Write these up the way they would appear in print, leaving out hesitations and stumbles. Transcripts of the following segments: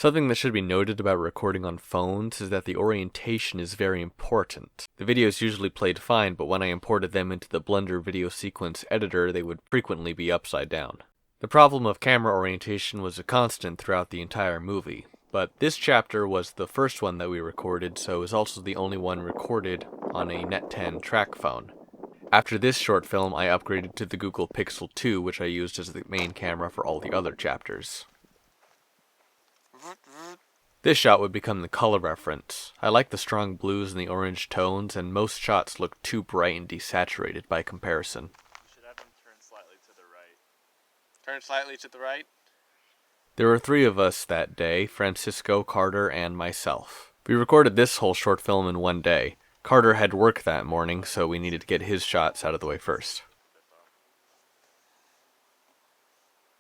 Something that should be noted about recording on phones is that the orientation is very important. The videos usually played fine, but when I imported them into the Blender video sequence editor, they would frequently be upside down. The problem of camera orientation was a constant throughout the entire movie, but this chapter was the first one that we recorded, so it was also the only one recorded on a Net 10 track phone. After this short film, I upgraded to the Google Pixel 2, which I used as the main camera for all the other chapters. This shot would become the color reference. I like the strong blues and the orange tones, and most shots look too bright and desaturated by comparison. You should have them turn slightly to the right. Turn slightly to the right? There were 3 of us that day, Francisco, Carter, and myself. We recorded this whole short film in one day. Carter had work that morning, so we needed to get his shots out of the way first.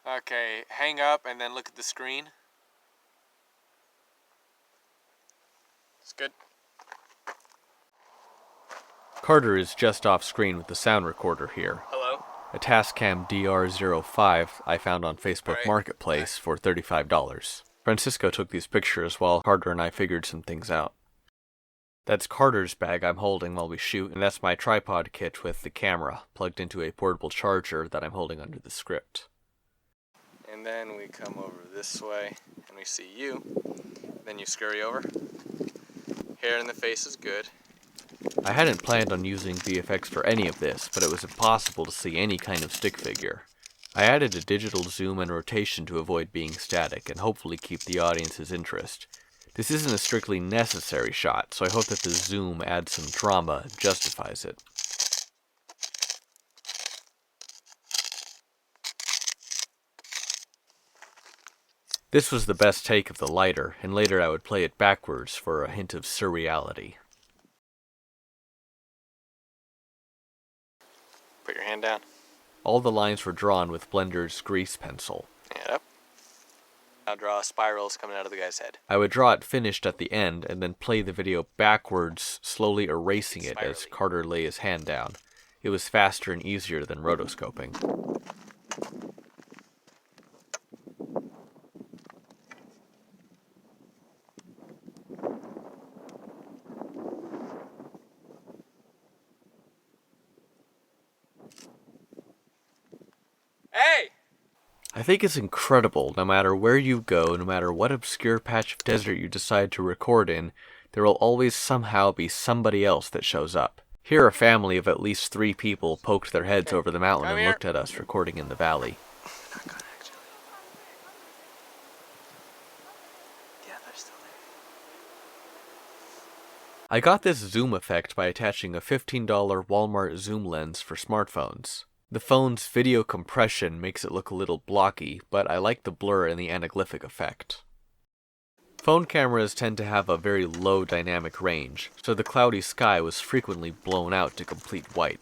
Okay, hang up and then look at the screen. It's good. Carter is just off screen with the sound recorder here. Hello? A Tascam DR05 I found on Facebook Marketplace for $35. Francisco took these pictures while Carter and I figured some things out. That's Carter's bag I'm holding while we shoot, and that's my tripod kit with the camera plugged into a portable charger that I'm holding under the script. And then we come over this way and we see you. Then you scurry over. Hair in the face is good. I hadn't planned on using VFX for any of this, but it was impossible to see any kind of stick figure. I added a digital zoom and rotation to avoid being static and hopefully keep the audience's interest. This isn't a strictly necessary shot, so I hope that the zoom adds some drama and justifies it. This was the best take of the lighter, and later I would play it backwards for a hint of surreality. Put your hand down. All the lines were drawn with Blender's grease pencil. Hand up. Now draw spirals coming out of the guy's head. I would draw it finished at the end, and then play the video backwards, slowly erasing it as Carter lay his hand down. It was faster and easier than rotoscoping. Hey! I think it's incredible, no matter where you go, no matter what obscure patch of desert you decide to record in, there will always somehow be somebody else that shows up. Here a family of at least 3 people poked their heads over the mountain and looked at us recording in the valley. I got this zoom effect by attaching a $15 Walmart zoom lens for smartphones. The phone's video compression makes it look a little blocky, but I like the blur and the anaglyphic effect. Phone cameras tend to have a very low dynamic range, so the cloudy sky was frequently blown out to complete white.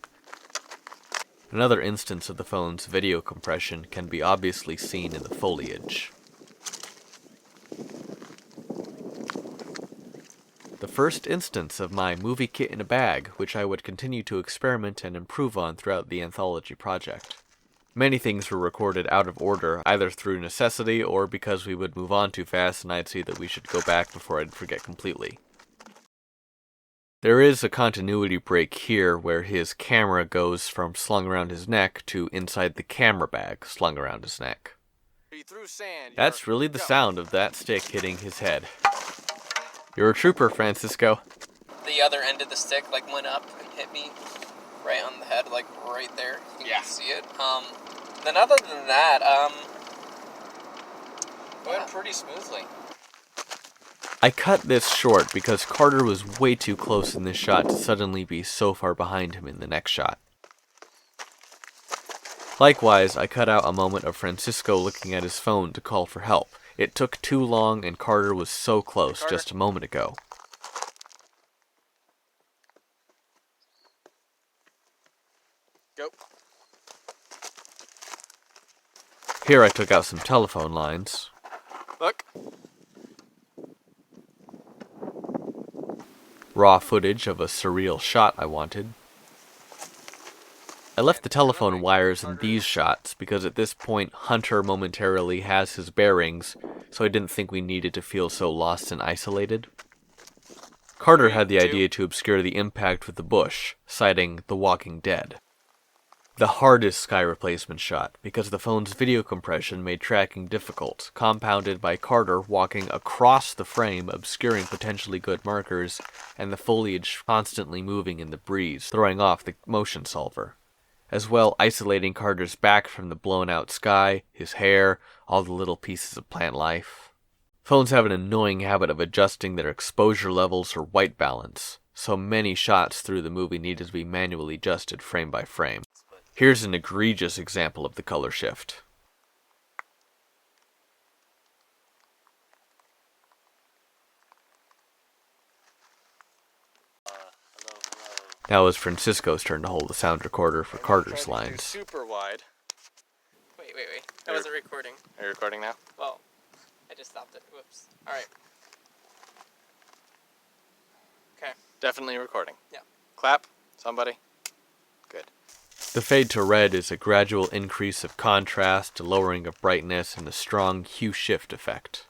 Another instance of the phone's video compression can be obviously seen in the foliage. The first instance of my movie kit in a bag, which I would continue to experiment and improve on throughout the anthology project. Many things were recorded out of order, either through necessity or because we would move on too fast and I'd see that we should go back before I'd forget completely. There is a continuity break here where his camera goes from slung around his neck to inside the camera bag slung around his neck. That's really the sound of that stick hitting his head. You're a trooper, Francisco. The other end of the stick went up and hit me right on the head, right there. You can see it. Then other than that, went pretty smoothly. I cut this short because Carter was way too close in this shot to suddenly be so far behind him in the next shot. Likewise, I cut out a moment of Francisco looking at his phone to call for help. It took too long, and Carter was so close just a moment ago. Go. Here I took out some telephone lines. Look. Raw footage of a surreal shot I wanted. I left the telephone wires in these shots because at this point Hunter momentarily has his bearings, so I didn't think we needed to feel so lost and isolated. Carter had the idea to obscure the impact with the bush, citing The Walking Dead. The hardest sky replacement shot, because the phone's video compression made tracking difficult, compounded by Carter walking across the frame, obscuring potentially good markers, and the foliage constantly moving in the breeze, throwing off the motion solver. As well, isolating Carter's back from the blown-out sky, his hair, all the little pieces of plant life. Phones have an annoying habit of adjusting their exposure levels or white balance, so many shots through the movie needed to be manually adjusted frame by frame. Here's an egregious example of the color shift. Now it's Francisco's turn to hold the sound recorder for Carter's lines. Super wide. Wait. I wasn't recording. Are you recording now? Well, I just stopped it. Whoops. Alright. Okay. Definitely recording. Yeah. Clap. Somebody. Good. The fade to red is a gradual increase of contrast, a lowering of brightness, and a strong hue shift effect.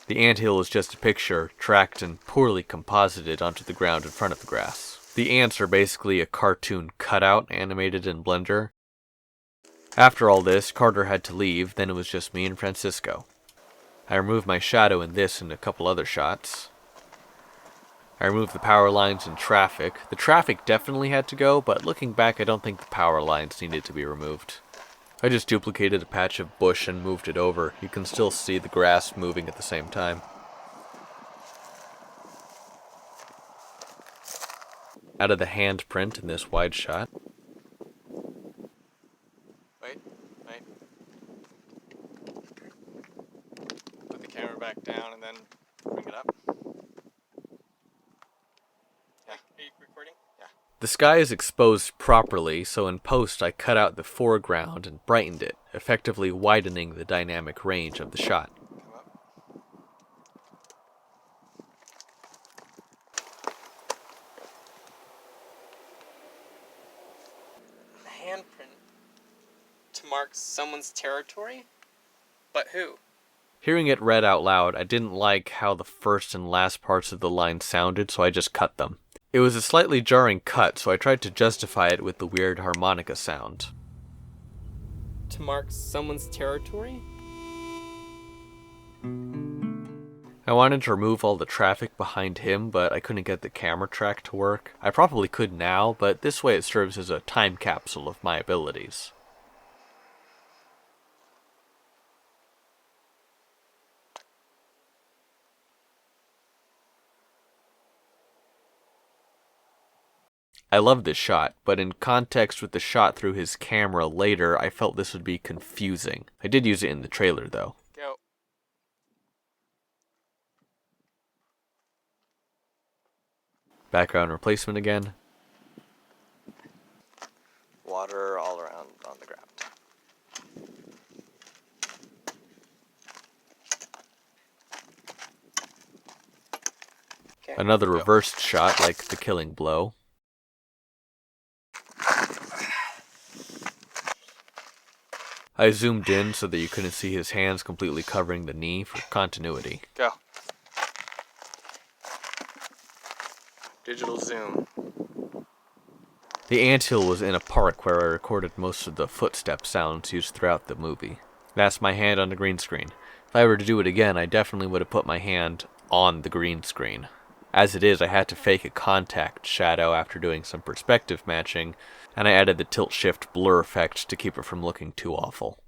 The anthill is just a picture, tracked and poorly composited onto the ground in front of the grass. The ants are basically a cartoon cutout animated in Blender. After all this, Carter had to leave, then it was just me and Francisco. I removed my shadow in this and a couple other shots. I removed the power lines and traffic. The traffic definitely had to go, but looking back I don't think the power lines needed to be removed. I just duplicated a patch of bush and moved it over. You can still see the grass moving at the same time. Added the handprint in this wide shot. Wait. Put the camera back down and then bring it up. Yeah. Are you recording? Yeah. The sky is exposed properly, so in post I cut out the foreground and brightened it, effectively widening the dynamic range of the shot. Come up. Handprint to mark someone's territory? But who? Hearing it read out loud, I didn't like how the first and last parts of the line sounded, so I just cut them. It was a slightly jarring cut, so I tried to justify it with the weird harmonica sound. To mark someone's territory? I wanted to remove all the traffic behind him, but I couldn't get the camera track to work. I probably could now, but this way it serves as a time capsule of my abilities. I love this shot, but in context with the shot through his camera later, I felt this would be confusing. I did use it in the trailer, though. Go. Background replacement again. Water all around on the ground. Okay. Another reversed shot like the killing blow. I zoomed in so that you couldn't see his hands completely covering the knee for continuity. Go. Digital zoom. The anthill was in a park where I recorded most of the footstep sounds used throughout the movie. That's my hand on the green screen. If I were to do it again, I definitely would have put my hand on the green screen. As it is, I had to fake a contact shadow after doing some perspective matching, and I added the tilt-shift blur effect to keep it from looking too awful.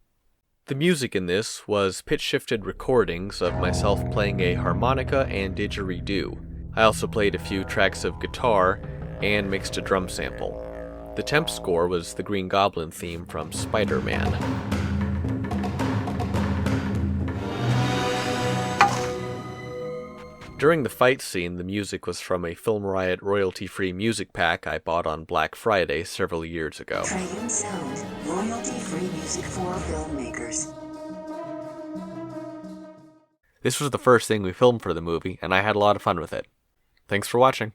The music in this was pitch-shifted recordings of myself playing a harmonica and didgeridoo. I also played a few tracks of guitar and mixed a drum sample. The temp score was the Green Goblin theme from Spider-Man. During the fight scene, the music was from a Film Riot royalty-free music pack I bought on Black Friday several years ago. Triune Sound, royalty-free music for filmmakers. This was the first thing we filmed for the movie, and I had a lot of fun with it. Thanks for watching.